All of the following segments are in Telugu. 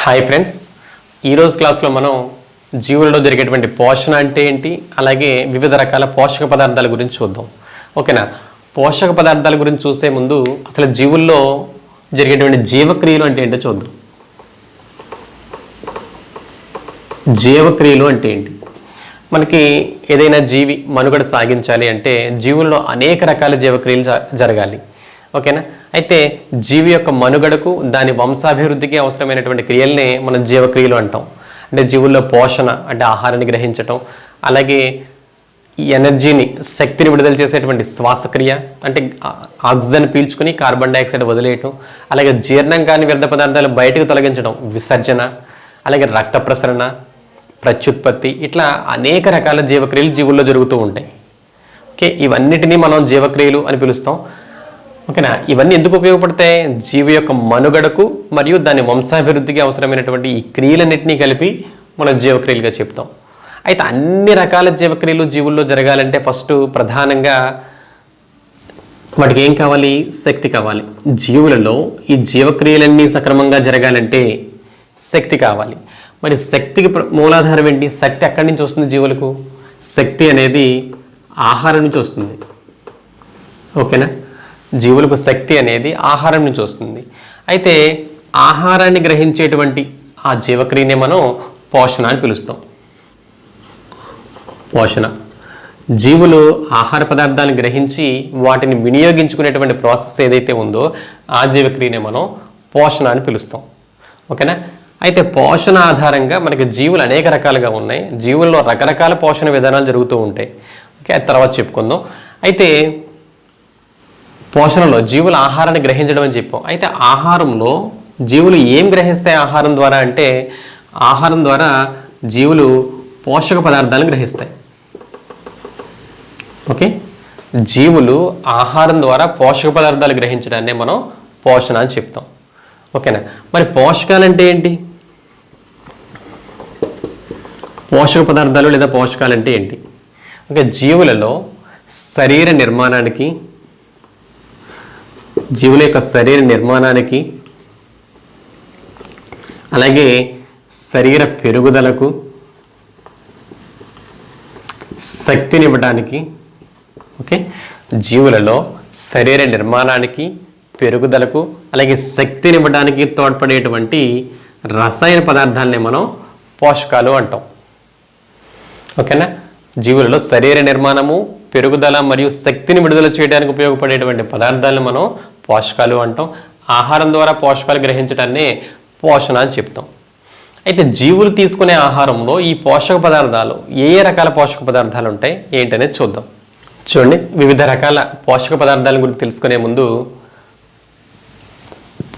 హాయ్ ఫ్రెండ్స్, ఈరోజు క్లాస్లో మనం జీవులలో జరిగేటువంటి పోషణ అంటే ఏంటి, అలాగే వివిధ రకాల పోషక పదార్థాల గురించి చూద్దాం. ఓకేనా? పోషక పదార్థాల గురించి చూసే ముందు అసలు జీవుల్లో జరిగేటువంటి జీవక్రియలు అంటే ఏంటో చూద్దాం. జీవక్రియలు అంటే ఏంటి? మనకి ఏదైనా జీవి మనుగడ సాగించాలి అంటే జీవుల్లో అనేక రకాల జీవక్రియలు జరగాలి. ఓకేనా? అయితే జీవి యొక్క మనుగడకు దాని వంశాభివృద్ధికి అవసరమైనటువంటి క్రియల్ని మనం జీవక్రియలు అంటాం. అంటే జీవుల్లో పోషణ అంటే ఆహారాన్ని గ్రహించటం, అలాగే ఎనర్జీని శక్తిని విడుదల చేసేటువంటి శ్వాసక్రియ అంటే ఆక్సిజన్ పీల్చుకుని కార్బన్ డైఆక్సైడ్ వదిలేయటం, అలాగే జీర్ణం కాని వ్యర్థ పదార్థాలు బయటకు తొలగించడం విసర్జన, అలాగే రక్త ప్రసరణ, ప్రత్యుత్పత్తి, ఇట్లా అనేక రకాల జీవక్రియలు జీవుల్లో జరుగుతూ ఉంటాయి. ఓకే, ఇవన్నిటినీ మనం జీవక్రియలు అని పిలుస్తాం. ఓకేనా? ఇవన్నీ ఎందుకు ఉపయోగపడతాయి? జీవి యొక్క మనుగడకు మరియు దాని వంశాభివృద్ధికి అవసరమైనటువంటి ఈ క్రియలన్నింటినీ కలిపి మనం జీవక్రియలుగా చెప్తాం. అయితే అన్ని రకాల జీవక్రియలు జీవుల్లో జరగాలంటే ఫస్ట్ ప్రధానంగా వాటికి ఏం కావాలి? శక్తి కావాలి. జీవులలో ఈ జీవక్రియలన్నీ సక్రమంగా జరగాలంటే శక్తి కావాలి. మరి శక్తికి మూలాధారం ఏంటి? శక్తి ఎక్కడి నుంచి వస్తుంది జీవులకు? శక్తి అనేది ఆహారం నుంచి వస్తుంది. ఓకేనా? జీవులకు శక్తి అనేది ఆహారం నుంచి వస్తుంది. అయితే ఆహారాన్ని గ్రహించేటువంటి ఆ జీవక్రియనే మనం పోషణ అని పిలుస్తాం. పోషణ, జీవులు ఆహార పదార్థాలను గ్రహించి వాటిని వినియోగించుకునేటువంటి ప్రాసెస్ ఏదైతే ఉందో ఆ జీవక్రియనే మనం పోషణ అని పిలుస్తాం. ఓకేనా? అయితే పోషణ ఆధారంగా మనకి జీవులు అనేక రకాలుగా ఉన్నాయి. జీవుల్లో రకరకాల పోషణ విధానాలు జరుగుతూ ఉంటాయి. ఓకే, అది తర్వాత చెప్పుకుందాం. అయితే పోషణలో జీవుల ఆహారాన్ని గ్రహించడం అని చెప్పాం. అయితే ఆహారంలో జీవులు ఏం గ్రహిస్తాయి ఆహారం ద్వారా అంటే, ఆహారం ద్వారా జీవులు పోషక పదార్థాలను గ్రహిస్తాయి. ఓకే, జీవులు ఆహారం ద్వారా పోషక పదార్థాలు గ్రహించడాన్ని మనం పోషణ అని చెప్తాం. ఓకేనా? మరి పోషకాలు అంటే ఏంటి? పోషక పదార్థాలు లేదా పోషకాలు అంటే ఏంటి? ఓకే, జీవుల యొక్క శరీర నిర్మాణానికి అలాగే శరీర పెరుగుదలకు, శక్తినివ్వడానికి, ఓకే, జీవులలో శరీర నిర్మాణానికి, పెరుగుదలకు, అలాగే శక్తినివ్వడానికి తోడ్పడేటువంటి రసాయన పదార్థాలనే మనం పోషకాలు అంటాం. ఓకేనా? జీవులలో శరీర నిర్మాణము, పెరుగుదల మరియు శక్తిని విడుదల చేయడానికి ఉపయోగపడేటువంటి పదార్థాలను మనం పోషకాలు అంటాం. ఆహారం ద్వారా పోషకాలు గ్రహించడాన్ని పోషణ అని చెప్తాం. అయితే జీవులు తీసుకునే ఆహారంలో ఈ పోషక పదార్థాలు ఏ రకాల పోషక పదార్థాలు ఉంటాయి ఏంటనేది చూద్దాం. చూడండి, వివిధ రకాల పోషక పదార్థాల గురించి తెలుసుకునే ముందు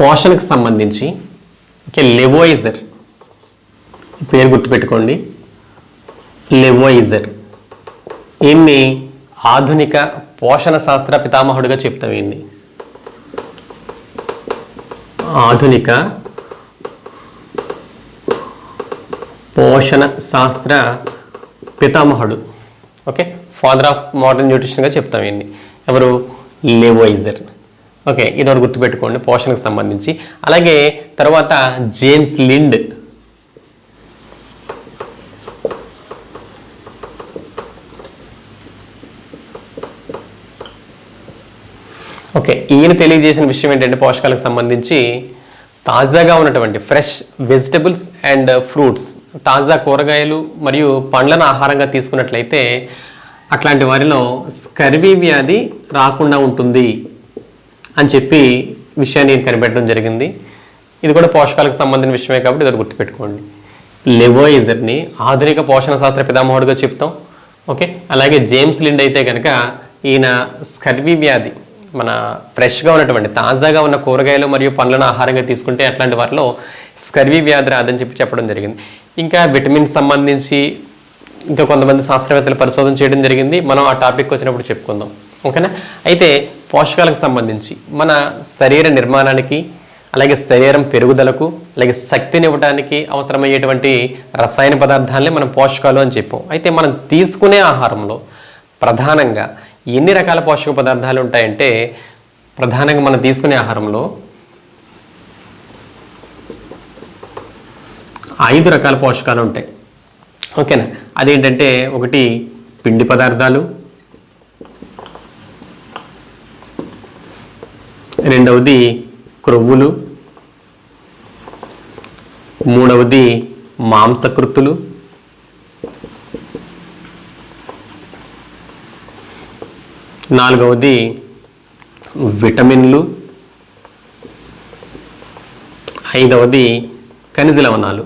పోషణకు సంబంధించి లెవోయిజర్ పేరు గుర్తుపెట్టుకోండి. లెవోయిజర్, ఈయన్ని ఆధునిక పోషణ శాస్త్ర పితామహుడిగా చెప్తాం. ఈయన్ని ఆధునిక పోషణ శాస్త్ర పితామహుడు. ఓకే, ఫాదర్ ఆఫ్ మోడర్న్ న్యూట్రిషన్గా చెప్తాం ఈయన్ని. ఎవరు? లెవోయిజర్. ఓకే, ఇదొకటి గుర్తుపెట్టుకోండి పోషణకు సంబంధించి. అలాగే తర్వాత జేమ్స్ లిండ్. ఓకే, ఈయన తెలియజేసిన విషయం ఏంటంటే పోషకాలకు సంబంధించి తాజాగా ఉన్నటువంటి ఫ్రెష్ వెజిటబుల్స్ అండ్ ఫ్రూట్స్, తాజా కూరగాయలు మరియు పండ్లను ఆహారంగా తీసుకున్నట్లయితే అట్లాంటి వారిలో స్కర్వీ వ్యాధి రాకుండా ఉంటుంది అని చెప్పి విషయాన్ని కనిపెట్టడం జరిగింది. ఇది కూడా పోషకాలకు సంబంధించిన విషయమే కాబట్టి ఇది గుర్తుపెట్టుకోండి. లెవోయిజర్ని ఆధునిక పోషణ శాస్త్ర పితామహుడిగా చెప్తాం. ఓకే, అలాగే జేమ్స్ లిండ్ అయితే కనుక ఈయన స్కర్వీ వ్యాధి, మన ఫ్రెష్గా ఉన్నటువంటి తాజాగా ఉన్న కూరగాయలు మరియు పండ్లను ఆహారంగా తీసుకుంటే అట్లాంటి వారిలో స్కర్వీ వ్యాధి రాదని చెప్పడం జరిగింది. ఇంకా విటమిన్స్ సంబంధించి ఇంకా కొంతమంది శాస్త్రవేత్తలు పరిశోధన చేయడం జరిగింది. మనం ఆ టాపిక్ వచ్చినప్పుడు చెప్పుకుందాం. ఓకేనా? అయితే పోషకాలకు సంబంధించి మన శరీర నిర్మాణానికి, అలాగే శరీరం పెరుగుదలకు, అలాగే శక్తినివ్వడానికి అవసరమయ్యేటువంటి రసాయన పదార్థాలనే మనం పోషకాలు అని చెప్పాం. అయితే మనం తీసుకునే ఆహారంలో ప్రధానంగా ఎన్ని రకాల పోషక పదార్థాలు ఉంటాయంటే, ప్రధానంగా మనం తీసుకునే ఆహారంలో 5 రకాల పోషకాలు ఉంటాయి. ఓకేనా, అదేంటంటే ఒకటి పిండి పదార్థాలు, రెండవది క్రొవ్వులు, మూడవది మాంసకృతులు, నాలుగవది విటమిన్లు, ఐదవది ఖనిజ లవణాలు.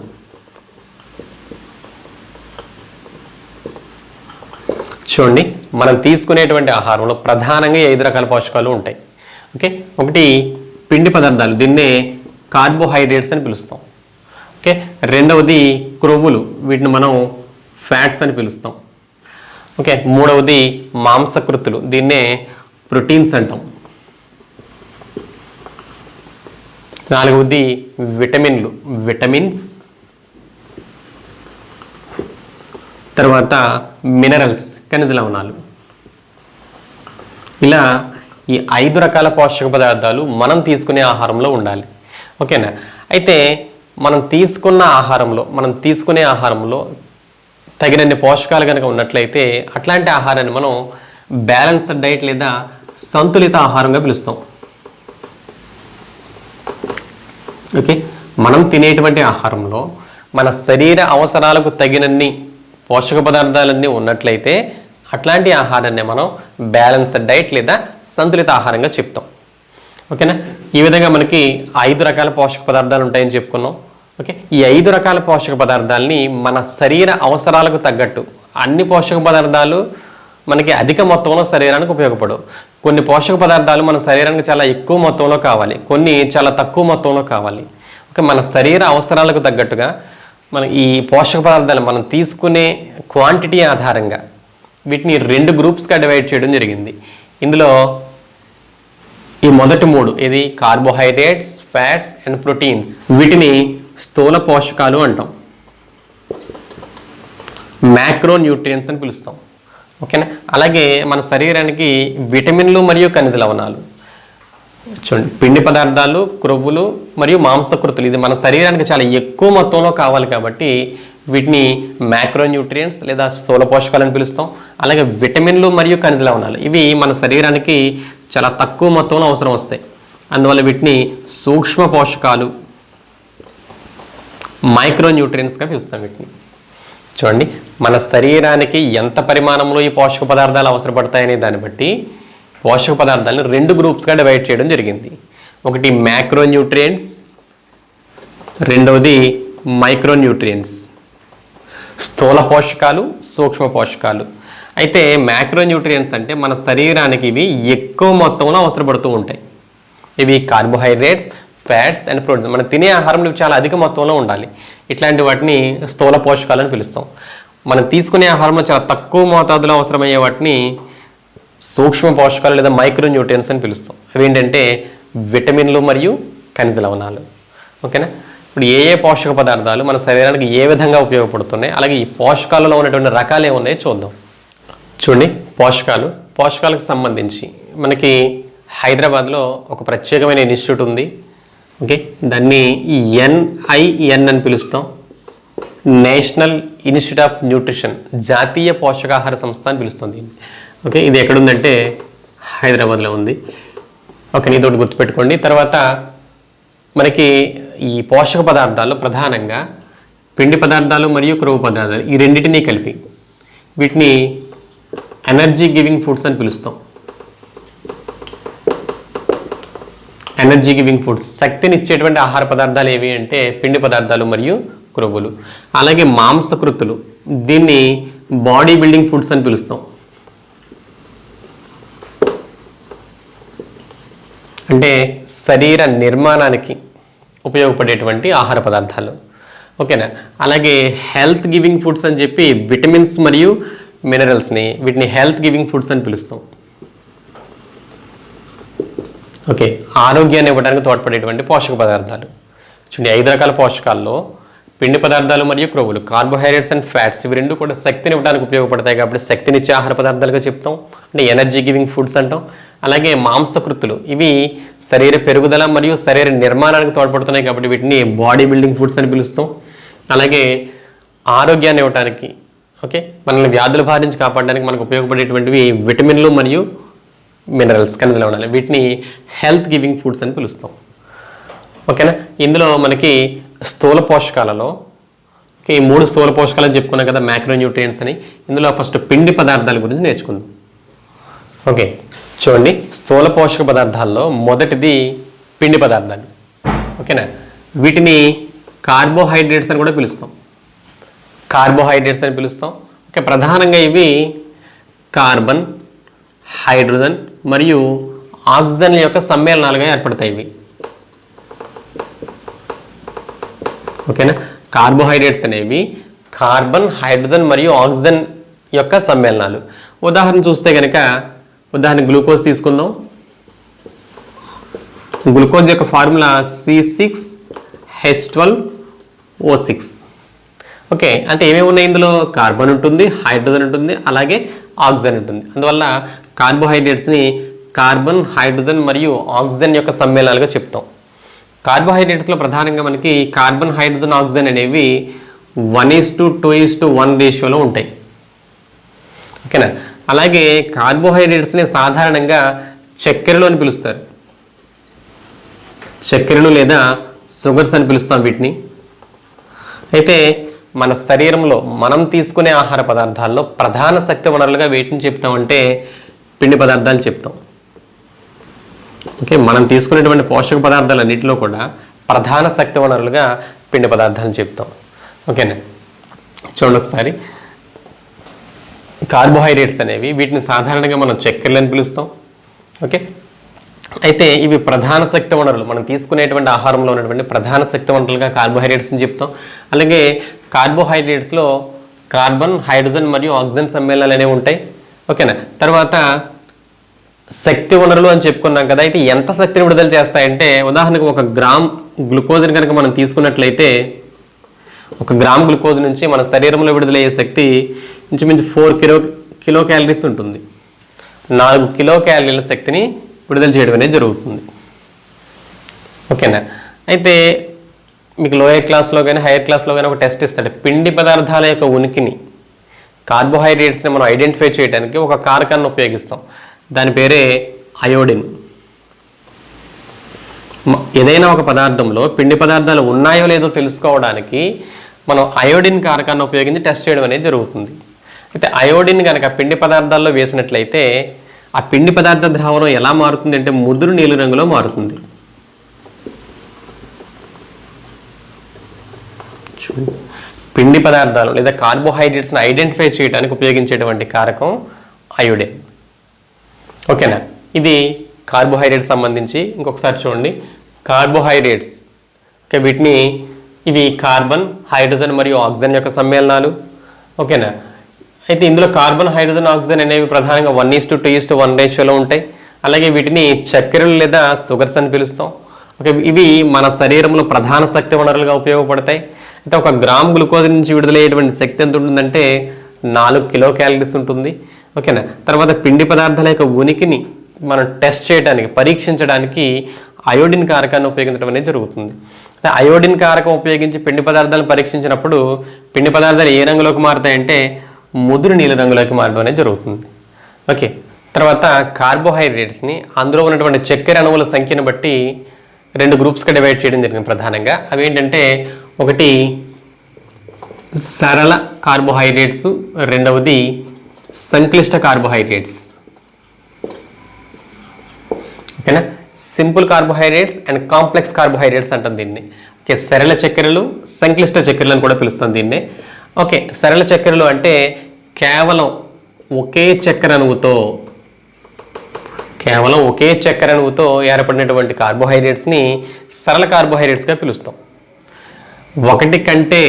చూడండి, మనం తీసుకునేటువంటి ఆహారంలో ప్రధానంగా 5 రకాల పోషకాలు ఉంటాయి. ఓకే, ఒకటి పిండి పదార్థాలు, దీన్నే కార్బోహైడ్రేట్స్ అని పిలుస్తాం. ఓకే, రెండవది క్రొవ్వులు, వీటిని మనం ఫ్యాట్స్ అని పిలుస్తాం. ఓకే, మూడవది మాంసకృతులు, దీన్నే ప్రోటీన్స్ అంటాం. నాలుగవది విటమిన్లు, విటమిన్స్. తర్వాత మినరల్స్, ఖనిజ లవణాలు. ఇలా ఈ 5 రకాల పోషక పదార్థాలు మనం తీసుకునే ఆహారంలో ఉండాలి. ఓకేనా, అయితే మనం తీసుకునే ఆహారంలో తగినన్ని పోషకాలు కనుక ఉన్నట్లయితే అట్లాంటి ఆహారాన్ని మనం బ్యాలెన్స్డ్ డైట్ లేదా సంతులిత ఆహారంగా పిలుస్తాం. ఓకే, మనం తినేటువంటి ఆహారంలో మన శరీర అవసరాలకు తగినన్ని పోషక పదార్థాలన్నీ ఉన్నట్లయితే అట్లాంటి ఆహారాన్ని మనం బ్యాలెన్స్డ్ డైట్ లేదా సంతులిత ఆహారంగా చెప్తాం. ఓకేనా, ఈ విధంగా మనకి 5 రకాల పోషక పదార్థాలు ఉంటాయని చెప్పుకున్నాం. ఓకే, ఈ 5 రకాల పోషక పదార్థాలని మన శరీర అవసరాలకు తగ్గట్టు, అన్ని పోషక పదార్థాలు మనకి అధిక మొత్తంలో శరీరానికి ఉపయోగపడవు. కొన్ని పోషక పదార్థాలు మన శరీరానికి చాలా ఎక్కువ మొత్తంలో కావాలి, కొన్ని చాలా తక్కువ మొత్తంలో కావాలి. ఓకే, మన శరీర అవసరాలకు తగ్గట్టుగా మన ఈ పోషక పదార్థాలు మనం తీసుకునే క్వాంటిటీ ఆధారంగా వీటిని 2 గ్రూప్స్గా డివైడ్ చేయడం జరిగింది. ఇందులో ఈ మొదటి 3, ఇది కార్బోహైడ్రేట్స్, ఫ్యాట్స్ అండ్ ప్రోటీన్స్, వీటిని స్థూల పోషకాలు అంటాం, మ్యాక్రో న్యూట్రియంట్స్ అని పిలుస్తాం. ఓకేనా, అలాగే మన శరీరానికి విటమిన్లు మరియు ఖనిజ లవణాలు, చూడండి, పిండి పదార్థాలు, క్రొవ్వులు మరియు మాంసకృతులు, ఇది మన శరీరానికి చాలా ఎక్కువ మొత్తంలో కావాలి కాబట్టి వీటిని మ్యాక్రో న్యూట్రియంట్స్ లేదా స్థూల పోషకాలు అని పిలుస్తాం. అలాగే విటమిన్లు మరియు ఖనిజ లవణాలు, ఇవి మన శరీరానికి చాలా తక్కువ మొత్తంలో అవసరం వస్తాయి, అందువల్ల వీటిని సూక్ష్మ పోషకాలు, మైక్రో న్యూట్రియంట్స్గా పిలుస్తాం వీటిని. చూడండి, మన శరీరానికి ఎంత పరిమాణంలో ఈ పోషక పదార్థాలు అవసరపడతాయనే దాన్ని బట్టి పోషక పదార్థాలను 2 గ్రూప్స్గా డివైడ్ చేయడం జరిగింది. ఒకటి మ్యాక్రో న్యూట్రియంట్స్, రెండవది మైక్రో న్యూట్రియంట్స్, స్థూల పోషకాలు, సూక్ష్మ పోషకాలు. అయితే మ్యాక్రో న్యూట్రియంట్స్ అంటే మన శరీరానికి ఇవి ఎక్కువ మొత్తంలో అవసరపడుతూ ఉంటాయి. ఇవి కార్బోహైడ్రేట్స్, ఫ్యాట్స్ అండ్ ప్రోటీన్స్, మనం తినే ఆహారంలో చాలా అధిక మొత్తంలో ఉండాలి. ఇట్లాంటి వాటిని స్థూల పోషకాలని పిలుస్తాం. మనం తీసుకునే ఆహారంలో చాలా తక్కువ మోతాదులో అవసరమయ్యే వాటిని సూక్ష్మ పోషకాలు లేదా మైక్రో న్యూట్రియంట్స్ అని పిలుస్తాం. అవి ఏంటంటే విటమిన్లు మరియు ఖనిజ లవణాలు. ఓకేనా, ఇప్పుడు ఏ పోషక పదార్థాలు మన శరీరానికి ఏ విధంగా ఉపయోగపడుతున్నాయి, అలాగే ఈ పోషకాలలో ఉన్నటువంటి రకాలు ఏమున్నాయో చూద్దాం. చూడండి, పోషకాలకు సంబంధించి మనకి హైదరాబాద్లో ఒక ప్రత్యేకమైన ఇన్స్టిట్యూట్ ఉంది. ఓకే, దాన్ని NIN అని పిలుస్తాం, నేషనల్ ఇన్స్టిట్యూట్ ఆఫ్ న్యూట్రిషన్, జాతీయ పోషకాహార సంస్థ అని పిలుస్తుంది. ఓకే, ఇది ఎక్కడుందంటే హైదరాబాద్లో ఉంది. ఓకే, నీతోటి గుర్తుపెట్టుకోండి. తర్వాత మనకి ఈ పోషక పదార్థాల్లో ప్రధానంగా పిండి పదార్థాలు మరియు క్రొవ్వు పదార్థాలు, ఈ రెండింటినీ కలిపి వీటిని ఎనర్జీ గివింగ్ ఫుడ్స్ అని పిలుస్తాం. ఎనర్జీ గివింగ్ ఫుడ్స్, శక్తిని ఇచ్చేటువంటి ఆహార పదార్థాలు ఏవి అంటే పిండి పదార్థాలు మరియు క్రొవ్వులు. అలాగే మాంసకృతులు, దీన్ని బాడీ బిల్డింగ్ ఫుడ్స్ అని పిలుస్తాం. అంటే శరీర నిర్మాణానికి ఉపయోగపడేటువంటి ఆహార పదార్థాలు. ఓకేనా, అలాగే హెల్త్ గివింగ్ ఫుడ్స్ అని చెప్పి విటమిన్స్ మరియు మినరల్స్ని, వీటిని హెల్త్ గివింగ్ ఫుడ్స్ అని పిలుస్తాం. ఓకే, ఆరోగ్యాన్ని ఇవ్వడానికి తోడ్పడేటువంటి పోషక పదార్థాలు. చూడండి, 5 రకాల పోషకాల్లో పిండి పదార్థాలు మరియు క్రొవ్వులు, కార్బోహైడ్రేట్స్ అండ్ ఫ్యాట్స్, ఇవి 2 కూడా శక్తిని ఇవ్వడానికి ఉపయోగపడతాయి కాబట్టి శక్తినిచ్చే ఆహార పదార్థాలుగా చెప్తాం, అంటే ఎనర్జీ గివింగ్ ఫుడ్స్ అంటాం. అలాగే మాంసకృతులు, ఇవి శరీర పెరుగుదల మరియు శరీర నిర్మాణానికి తోడ్పడుతున్నాయి కాబట్టి వీటిని బాడీ బిల్డింగ్ ఫుడ్స్ అని పిలుస్తాం. అలాగే ఆరోగ్యాన్ని ఇవ్వడానికి, ఓకే, మనల్ని వ్యాధుల బారి నుంచి కాపాడడానికి మనకు ఉపయోగపడేటువంటివి విటమిన్లు మరియు మినరల్స్, ఖనిజ లవణాలు. వీటిని హెల్త్ గివింగ్ ఫుడ్స్ అని పిలుస్తాం. ఓకేనా. ఇందులో మనకి స్థూల పోషకాలలో ఈ 3 స్థూల పోషకాలు అని చెప్పుకున్నాం కదా, మ్యాక్రోన్యూట్రియంట్స్ అని. ఇందులో ఫస్ట్ పిండి పదార్థాల గురించి నేర్చుకుందాం. ఓకే, చూడండి, స్థూల పోషక పదార్థాల్లో మొదటిది పిండి పదార్థాలు. ఓకేనా. వీటిని కార్బోహైడ్రేట్స్ అని కూడా పిలుస్తాం. కార్బోహైడ్రేట్స్ అని పిలుస్తాం. ఓకే, ప్రధానంగా ఇవి కార్బన్, హైడ్రోజన్ మరియు ఆక్సిజన్ యొక్క సమ్మేళనాలుగా ఏర్పడతాయి ఇవి. ఓకేనా. కార్బోహైడ్రేట్స్ అనేవి కార్బన్, హైడ్రోజన్ మరియు ఆక్సిజన్ యొక్క సమ్మేళనాలు. ఉదాహరణ చూస్తే కనుక, ఉదాహరణ గ్లూకోజ్ తీసుకుందాం. గ్లూకోజ్ యొక్క ఫార్ములా C6H12O6. ఓకే, అంటే ఏమేమి ఉన్నాయి ఇందులో? కార్బన్ ఉంటుంది, హైడ్రోజన్ ఉంటుంది, అలాగే ఆక్సిజన్ ఉంటుంది. అందువల్ల కార్బోహైడ్రేట్స్ని కార్బన్, హైడ్రోజన్ మరియు ఆక్సిజన్ యొక్క సమ్మేళనాలుగా చెప్తాం. కార్బోహైడ్రేట్స్లో ప్రధానంగా మనకి కార్బన్, హైడ్రోజన్, ఆక్సిజన్ అనేవి 1:2:1 రేషియోలో ఉంటాయి. ఓకేనా. అలాగే కార్బోహైడ్రేట్స్ని సాధారణంగా చక్కెరలు అని పిలుస్తారు. చక్కెరలు లేదా షుగర్స్ అని పిలుస్తాం వీటిని. అయితే మన శరీరంలో మనం తీసుకునే ఆహార పదార్థాల్లో ప్రధాన శక్తి వనరులుగా వేటిని చెప్తామంటే పిండి పదార్థాలు చెప్తాం. ఓకే, మనం తీసుకునేటువంటి పోషక పదార్థాలన్నింటిలో కూడా ప్రధాన శక్తి వనరులుగా పిండి పదార్థాలను చెప్తాం. ఓకేనా. చూడండి ఒకసారి, కార్బోహైడ్రేట్స్ అనేవి వీటిని సాధారణంగా మనం చక్కెరలు అని పిలుస్తాం. ఓకే, అయితే ఇవి ప్రధాన శక్తి వనరులు, మనం తీసుకునేటువంటి ఆహారంలో ఉన్నటువంటి ప్రధాన శక్తి వనరులుగా కార్బోహైడ్రేట్స్ని చెప్తాం. అలాగే కార్బోహైడ్రేట్స్లో కార్బన్, హైడ్రోజన్ మరియు ఆక్సిజన్ సమ్మేళనాలు అనేవి ఉంటాయి. ఓకేనా. తర్వాత శక్తి వనరులు అని చెప్పుకున్నాం కదా. అయితే ఎంత శక్తిని విడుదల చేస్తాయంటే, ఉదాహరణకు 1 గ్రామ్ గ్లూకోజ్ని కనుక మనం తీసుకున్నట్లయితే 1 గ్రామ్ గ్లూకోజ్ నుంచి మన శరీరంలో విడుదలయ్యే శక్తి ఇంచుమించు 4 కిలో క్యాలరీస్ ఉంటుంది. 4 కిలో క్యాలరీల శక్తిని విడుదల చేయడం అనేది జరుగుతుంది. ఓకేనా. అయితే మీకు లోయర్ క్లాస్లో కానీ హైయర్ క్లాస్లో కానీ ఒక టెస్ట్ ఇస్తాడు. పిండి పదార్థాల యొక్క ఉనికిని, కార్బోహైడ్రేట్స్ని మనం ఐడెంటిఫై చేయడానికి ఒక కారకాన్ని ఉపయోగిస్తాం. దాని పేరే అయోడిన్. ఏదైనా ఒక పదార్థంలో పిండి పదార్థాలు ఉన్నాయో లేదో తెలుసుకోవడానికి మనం అయోడిన్ కారకాన్ని ఉపయోగించి టెస్ట్ చేయడం అనేది జరుగుతుంది. అయితే అయోడిన్ కనుక పిండి పదార్థాల్లో వేసినట్లయితే ఆ పిండి పదార్థ ద్రావణం ఎలా మారుతుంది అంటే ముదురు నీలి రంగులో మారుతుంది. పిండి పదార్థాలు లేదా కార్బోహైడ్రేట్స్ని ఐడెంటిఫై చేయడానికి ఉపయోగించేటువంటి కారకం అయోడిన్. ఓకేనా. ఇది కార్బోహైడ్రేట్స్ సంబంధించి. ఇంకొకసారి చూడండి, కార్బోహైడ్రేట్స్, ఓకే, వీటిని ఇవి కార్బన్, హైడ్రోజన్ మరియు ఆక్సిజన్ యొక్క సమ్మేళనాలు. ఓకేనా. అయితే ఇందులో కార్బన్, హైడ్రోజన్, ఆక్సిజన్ అనేవి ప్రధానంగా 1:2:1 రేషియోలో ఉంటాయి. అలాగే వీటిని చక్కెరలు లేదా షుగర్స్ అని పిలుస్తాం. ఓకే, ఇవి మన శరీరంలో ప్రధాన శక్తి వనరులుగా ఉపయోగపడతాయి. అంటే 1 గ్రామ్ గ్లూకోజ్ నుంచి విడుదలయ్యేటువంటి శక్తి ఎంత ఉంటుందంటే 4 కిలో క్యాలరీస్ ఉంటుంది. ఓకేనా. తర్వాత పిండి పదార్థాల యొక్క ఉనికిని మనం టెస్ట్ చేయడానికి, పరీక్షించడానికి అయోడిన్ కారకాన్ని ఉపయోగించడం అనేది జరుగుతుంది. అయోడిన్ కారకం ఉపయోగించి పిండి పదార్థాలను పరీక్షించినప్పుడు పిండి పదార్థాలు ఏ రంగులోకి మారుతాయంటే ముదురు నీలి రంగులోకి మారడం అనేది జరుగుతుంది. ఓకే. తర్వాత కార్బోహైడ్రేట్స్ని అందులో ఉన్నటువంటి చక్కెర అణువుల సంఖ్యను బట్టి 2 గ్రూప్స్గా డివైడ్ చేయడం జరిగింది ప్రధానంగా. అవి ఏంటంటే, ఒకటి సరళ కార్బోహైడ్రేట్స్, రెండవది సంక్లిష్ట కార్బోహైడ్రేట్స్. ఓకేనా. Simple carbohydrates and complex carbohydrates అంటాం దీన్ని. ఓకే, సరళ చక్కెరలు, సంక్లిష్ట చక్కెరలు అని కూడా పిలుస్తాం దీన్ని. ఓకే, సరళ చక్కెరలు అంటే కేవలం ఒకే చక్కెర అణువుతో ఏర్పడినటువంటి కార్బోహైడ్రేట్స్ని సరళ కార్బోహైడ్రేట్స్గా పిలుస్తాం. ఒకటి కంటే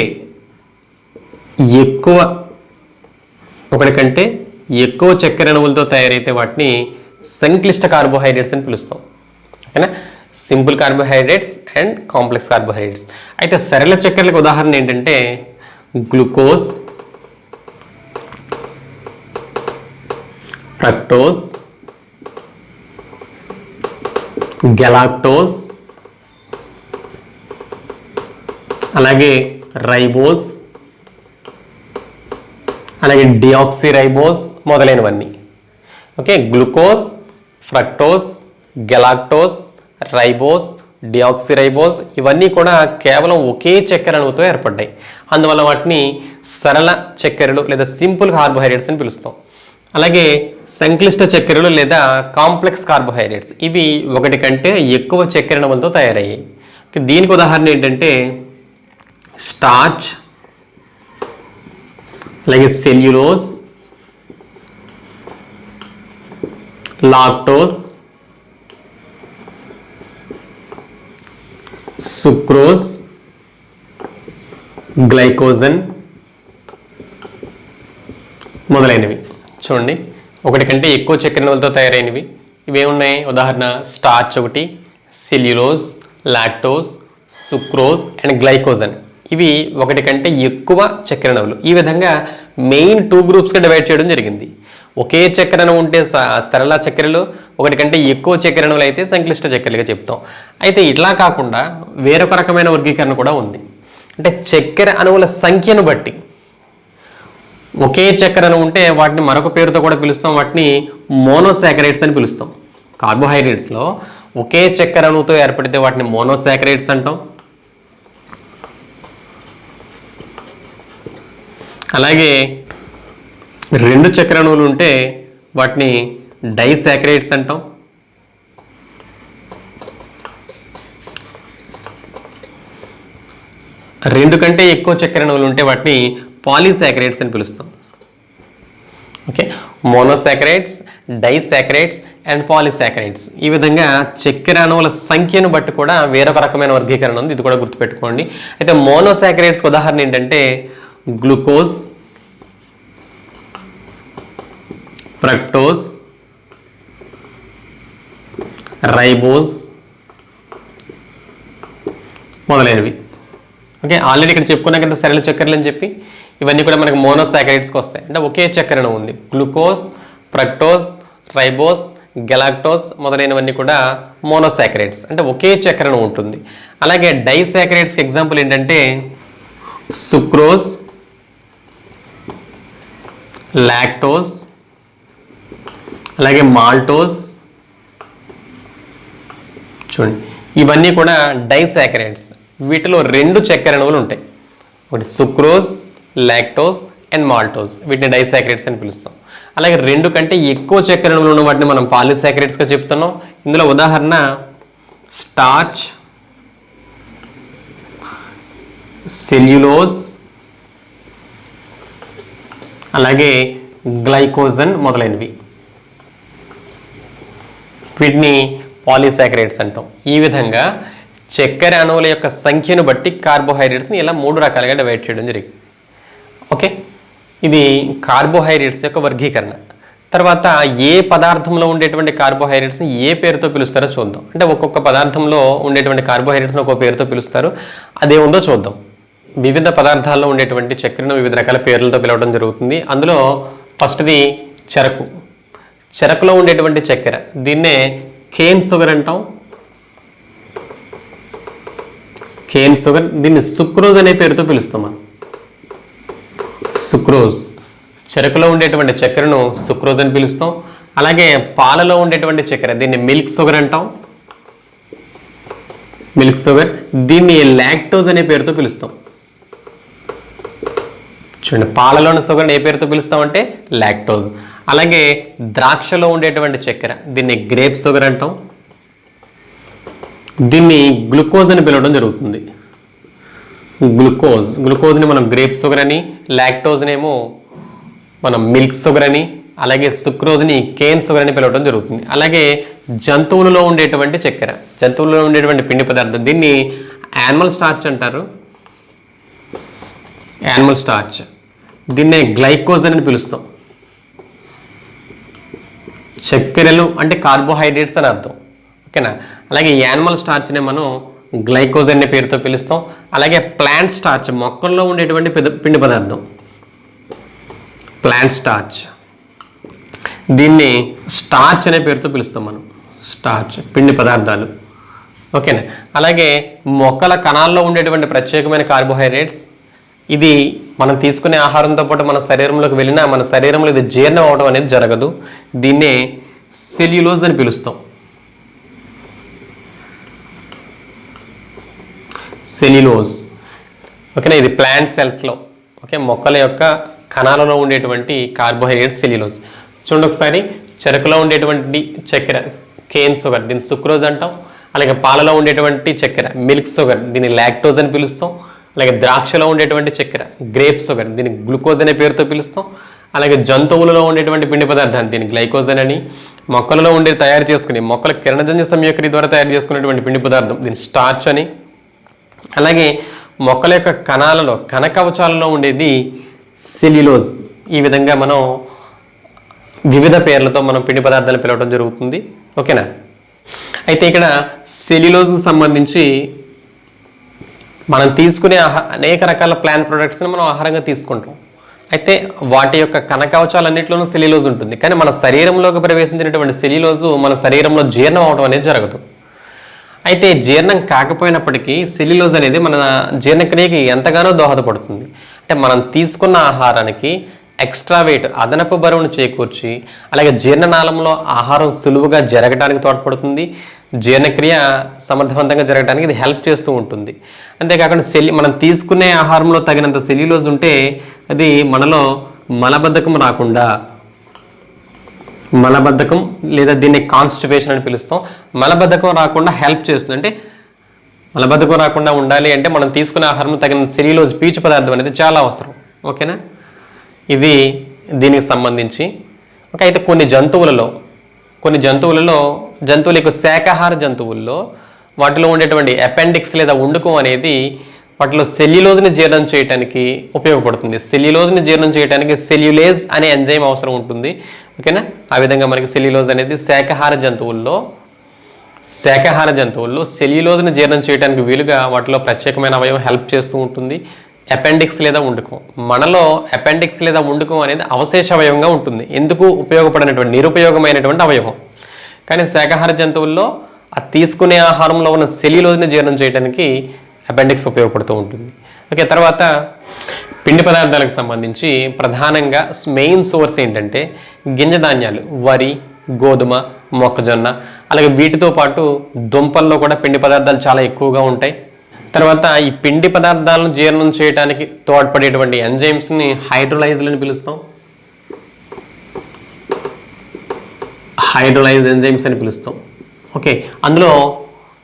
ఎక్కువ చక్కెర అణువులతో తయారైతే వాటిని సంక్లిష్ట కార్బోహైడ్రేట్స్ అని పిలుస్తాం. ఓకేనా. Simple carbohydrates and complex carbohydrates. అయితే సరళ చక్కెరలకు ఉదాహరణ ఏంటంటే గ్లూకోజ్, ఫ్రక్టోజ్, గెలాక్టోజ్, అలాగే రైబోస్, అలాగే డియాక్సిరైబోస్ మొదలైనవన్నీ. Okay, glucose, fructose, galactose, ribose, deoxyribose ఇవన్నీ కూడా కేవలం ఒకే చక్కెర అణువుతో ఏర్పడ్డాయి. అందువల్ల వాటిని సరళ చక్కెరలు లేదా సింపుల్ కార్బోహైడ్రేట్స్ అని పిలుస్తాం. అలాగే సంక్లిష్ట చక్కెరలు లేదా కాంప్లెక్స్ కార్బోహైడ్రేట్స్ ఇవి ఒకటి కంటే ఎక్కువ చక్కెర అణువులతో తయారయ్యాయి. దీనికి ఉదాహరణ ఏంటంటే స్టార్చ్, అలాగే సెల్యులోజ్, లాక్టోస్, సుక్రోజ్, గ్లైకోజన్ మొదలైనవి. చూడండి, ఒకటి కంటే ఎక్కువ చక్కెర అణువులతో తయారైనవి ఇవేమున్నాయి? ఉదాహరణ స్టార్చ్ ఒకటి, cellulose, lactose, sucrose and glycogen ఇవి ఒకటి కంటే ఎక్కువ చక్కెర అణువులు. ఈ విధంగా మెయిన్ 2 గ్రూప్స్గా డివైడ్ చేయడం జరిగింది. ఒకే చక్కెర అణువు ఉంటే సరళ చక్కెరలు, ఒకటి కంటే ఎక్కువ చక్కెర అణువులు అయితే సంక్లిష్ట చక్కెరలుగా చెప్తాం. అయితే ఇట్లా కాకుండా వేరొక రకమైన వర్గీకరణ కూడా ఉంది. అంటే చక్కెర అణువుల సంఖ్యను బట్టి ఒకే చక్కెర అణువు ఉంటే వాటిని మరొక పేరుతో కూడా పిలుస్తాం, వాటిని మోనోసాకరైడ్స్ అని పిలుస్తాం. కార్బోహైడ్రేట్స్లో ఒకే చక్కెర అణువుతో ఏర్పడితే వాటిని మోనోసాకరైడ్స్ అంటాం. అలాగే 2 చక్కెర అణువులు ఉంటే వాటిని డైసాకరైడ్స్ అంటాం. 2 కంటే ఎక్కువ చక్కెర అణువులు ఉంటే వాటిని పాలీసాకరైడ్స్ అని పిలుస్తాం. Okay, monosaccharides, disaccharides and polysaccharides ఈ విధంగా చక్కెర అణువుల సంఖ్యను బట్టి కూడా వేరొక రకమైన వర్గీకరణ ఉంది. ఇది కూడా గుర్తుపెట్టుకోండి. అయితే మోనోసాకరైడ్స్ ఉదాహరణ ఏంటంటే గ్లూకోజ్, ఫ్రక్టోస్, రైబోస్ మొదలైనవి. ఓకే, ఆల్రెడీ ఇక్కడ చెప్పుకున్నా కదా సరళ చక్కెరలు అని చెప్పి, ఇవన్నీ కూడా మనకు మోనోసాకరైడ్స్కి వస్తాయి. అంటే ఒకే చక్కెర అణువు ఉంది. గ్లూకోజ్, ఫ్రక్టోస్, రైబోస్, గెలాక్టోస్ మొదలైనవన్నీ కూడా మోనోసాకరైడ్స్ అంటే ఒకే చక్కెర అణువు ఉంటుంది. అలాగే డైసాకరైడ్స్కి ఎగ్జాంపుల్ ఏంటంటే సుక్రోజ్, లాక్టోస్, అలాగే మాల్టోస్. చూడండి, ఇవన్నీ కూడా డైసాకరైడ్స్. వీటిలో 2 చక్కెర అణువులు ఉంటాయి. ఒకటి సుక్రోజ్, లాక్టోస్ అండ్ మాల్టోస్, వీటిని డైసాకరైడ్స్ అని పిలుస్తాం. అలాగే 2 కంటే ఎక్కువ చక్కెర అణువులు ఉన్న వాటిని మనం పాలీసాకరైడ్స్గా చెప్తున్నాం. ఇందులో ఉదాహరణ స్టార్చ్, సెల్యులోజ్, అలాగే గ్లైకోజన్ మొదలైనవి, వీటిని పాలీసాకరైడ్స్ అంటాం. ఈ విధంగా చక్కెర అణువుల యొక్క సంఖ్యను బట్టి కార్బోహైడ్రేట్స్ని ఇలా 3 రకాలుగా డివైడ్ చేయడం జరిగింది. ఓకే, ఇది కార్బోహైడ్రేట్స్ యొక్క వర్గీకరణ. తర్వాత ఏ పదార్థంలో ఉండేటువంటి కార్బోహైడ్రేట్స్ని ఏ పేరుతో పిలుస్తారో చూద్దాం. అంటే ఒక్కొక్క పదార్థంలో ఉండేటువంటి కార్బోహైడ్రేట్స్ని ఒక్కొక్క పేరుతో పిలుస్తారు. అదేముందో చూద్దాం. వివిధ పదార్థాల్లో ఉండేటువంటి చక్కెరను వివిధ రకాల పేర్లతో పిలవడం జరుగుతుంది. అందులో ఫస్ట్ది చెరకు. చెరకులో ఉండేటువంటి చక్కెర దీన్నే కేన్ షుగర్ అంటాం. కేన్ షుగర్, దీన్ని సుక్రోజ్ అనే పేరుతో పిలుస్తాం మనం. సుక్రోజ్, చెరకులో ఉండేటువంటి చక్కెరను సుక్రోజ్ అని పిలుస్తాం. అలాగే పాలలో ఉండేటువంటి చక్కెర దీన్ని మిల్క్ షుగర్ అంటాం. మిల్క్ షుగర్, దీన్ని లాక్టోజ్ అనే పేరుతో పిలుస్తాం. చూడండి, పాలలోని షుగర్ని ఏ పేరుతో పిలుస్తామంటే లాక్టోజ్. అలాగే ద్రాక్షలో ఉండేటువంటి చక్కెర దీన్ని గ్రేప్ షుగర్ అంటాం. దీన్ని గ్లూకోజ్ అని పిలవడం జరుగుతుంది. గ్లూకోజ్ని మనం గ్రేప్ షుగర్ అని, లాక్టోజ్నేమో మనం మిల్క్ షుగర్ అని, అలాగే సుక్రోజ్ని కేన్ షుగర్ అని పిలవడం జరుగుతుంది. అలాగే జంతువులలో ఉండేటువంటి చక్కెర, జంతువులలో ఉండేటువంటి పిండి పదార్థం దీన్ని యానిమల్ స్టార్చ్ అంటారు. యానిమల్ స్టార్చ్, దీన్నే గ్లైకోజ్ అని పిలుస్తాం. చక్కెరలు అంటే కార్బోహైడ్రేట్స్ అని అర్థం. ఓకేనా? అలాగే యానిమల్ స్టార్చ్నే మనం గ్లైకోజ్ అనే పేరుతో పిలుస్తాం. అలాగే ప్లాంట్ స్టార్చ్, మొక్కల్లో ఉండేటువంటి పిండి పదార్థం ప్లాంట్ స్టార్చ్, దీన్ని స్టార్చ్ అనే పేరుతో పిలుస్తాం మనం. స్టార్చ్ పిండి పదార్థాలు. ఓకేనా? అలాగే మొక్కల కణాల్లో ఉండేటువంటి ప్రత్యేకమైన కార్బోహైడ్రేట్స్ ఇది మనం తీసుకునే ఆహారంతో పాటు మన శరీరంలోకి వెళ్ళినా మన శరీరంలో ఇది జీర్ణం అవడం అనేది జరగదు. దీన్నే సెల్యులోజ్ అని పిలుస్తాం. సెల్యులోజ్. ఓకేనా, ఇది ప్లాంట్ సెల్స్లో, ఓకే, మొక్కల యొక్క కణాలలో ఉండేటువంటి కార్బోహైడ్రేట్ సెల్యులోజ్. చూడండి ఒకసారి, చెరకులో ఉండేటువంటి చక్కెర కేన్ షుగర్, దీన్ని సుక్రోజ్ అంటాం. అలాగే పాలలో ఉండేటువంటి చక్కెర మిల్క్ షుగర్, దీన్ని లాక్టోజ్ అని పిలుస్తాం. అలాగే ద్రాక్షలో ఉండేటువంటి చక్కెర గ్రేప్ షుగర్, దీన్ని గ్లూకోజ్ అనే పేరుతో పిలుస్తాం. అలాగే జంతువులలో ఉండేటువంటి పిండి పదార్థాన్ని దీన్ని గ్లైకోజన్ అని, మొక్కలలో తయారు చేసుకుని మొక్కల కిరణజన్య సంయోక్రియ ద్వారా తయారు చేసుకునేటువంటి పిండి పదార్థం దీన్ని స్టార్చ్ అని, అలాగే మొక్కల యొక్క కణాలలో కణకవచాలలో ఉండేది సెల్యులోజ్. ఈ విధంగా మనం వివిధ పేర్లతో మనం పిండి పదార్థాలు పిలవడం జరుగుతుంది. ఓకేనా, అయితే ఇక్కడ సెల్యులోజ్కి సంబంధించి మనం తీసుకునే అనేక రకాల ప్లాంట్ ప్రొడక్ట్స్ని మనం ఆహారంగా తీసుకుంటాం. అయితే వాటి యొక్క కణకవచాలన్నింటిలోనూ సెల్యులోజ్ ఉంటుంది. కానీ మన శరీరంలోకి ప్రవేశించినటువంటి సెల్యులోజు మన శరీరంలో జీర్ణం అవడం అనేది జరగదు. అయితే జీర్ణం కాకపోయినప్పటికీ సెల్యులోజ్ అనేది మన జీర్ణక్రియకి ఎంతగానో దోహదపడుతుంది. అంటే మనం తీసుకున్న ఆహారానికి ఎక్స్ట్రా వెయిట్, అదనపు బరువును చేకూర్చి, అలాగే జీర్ణనాళంలో ఆహారం సులువుగా జరగడానికి తోడ్పడుతుంది. జీర్ణక్రియ సమర్థవంతంగా జరగడానికి ఇది హెల్ప్ చేస్తూ ఉంటుంది. అంతేకాకుండా మనం తీసుకునే ఆహారంలో తగినంత సెల్యులోజ్ ఉంటే అది మనలో మలబద్ధకం రాకుండా, మలబద్ధకం లేదా దీన్ని కాన్స్టిపేషన్ అని పిలుస్తాం, మలబద్ధకం రాకుండా హెల్ప్ చేస్తుంది. అంటే మలబద్ధకం రాకుండా ఉండాలి అంటే మనం తీసుకునే ఆహారంలో తగిన సెల్యులోజ్ పీచు పదార్థం అనేది చాలా అవసరం. ఓకేనా, ఇది దీనికి సంబంధించి. ఓకే, అయితే కొన్ని జంతువుల యొక్క శాకాహార జంతువుల్లో వాటిలో ఉండేటువంటి అపెండిక్స్ లేదా ఉండుకం అనేది వాటిలో సెల్యులోజ్ని జీర్ణం చేయడానికి ఉపయోగపడుతుంది. సెల్యులోజ్ని జీర్ణం చేయడానికి సెల్యులేజ్ అనే ఎంజైమ్ అవసరం ఉంటుంది. ఓకేనా, ఆ విధంగా మనకి సెల్యులోజ్ అనేది శాకాహార జంతువుల్లో సెల్యులోజ్ని జీర్ణం చేయడానికి వీలుగా వాటిలో ప్రత్యేకమైన అవయవం హెల్ప్ చేస్తూ ఉంటుంది. అపెండిక్స్ లేదా ఉండుకం, మనలో అపెండిక్స్ లేదా ఉండుకం అనేది అవశేష అవయవంగా ఉంటుంది. ఎందుకు ఉపయోగపడినటువంటి నిరుపయోగమైనటువంటి అవయవం. కానీ శాకాహార జంతువుల్లో ఆ తీసుకునే ఆహారంలో ఉన్న సెల్యులోజ్ని జీర్ణం చేయడానికి అపెండిక్స్ ఉపయోగపడుతూ ఉంటుంది. ఓకే, తర్వాత పిండి పదార్థాలకు సంబంధించి ప్రధానంగా మెయిన్ సోర్స్ ఏంటంటే గింజ ధాన్యాలు, వరి, గోధుమ, మొక్కజొన్న. అలాగే వీటితో పాటు దుంపల్లో కూడా పిండి పదార్థాలు చాలా ఎక్కువగా ఉంటాయి. తర్వాత ఈ పిండి పదార్థాలను జీర్ణం చేయడానికి తోడ్పడేటువంటి ఎంజైమ్స్ని హైడ్రోలైజ్లు అని పిలుస్తాం. హైడ్రోలైజ్ ఎంజైమ్స్ అని పిలుస్తాం. ఓకే, అందులో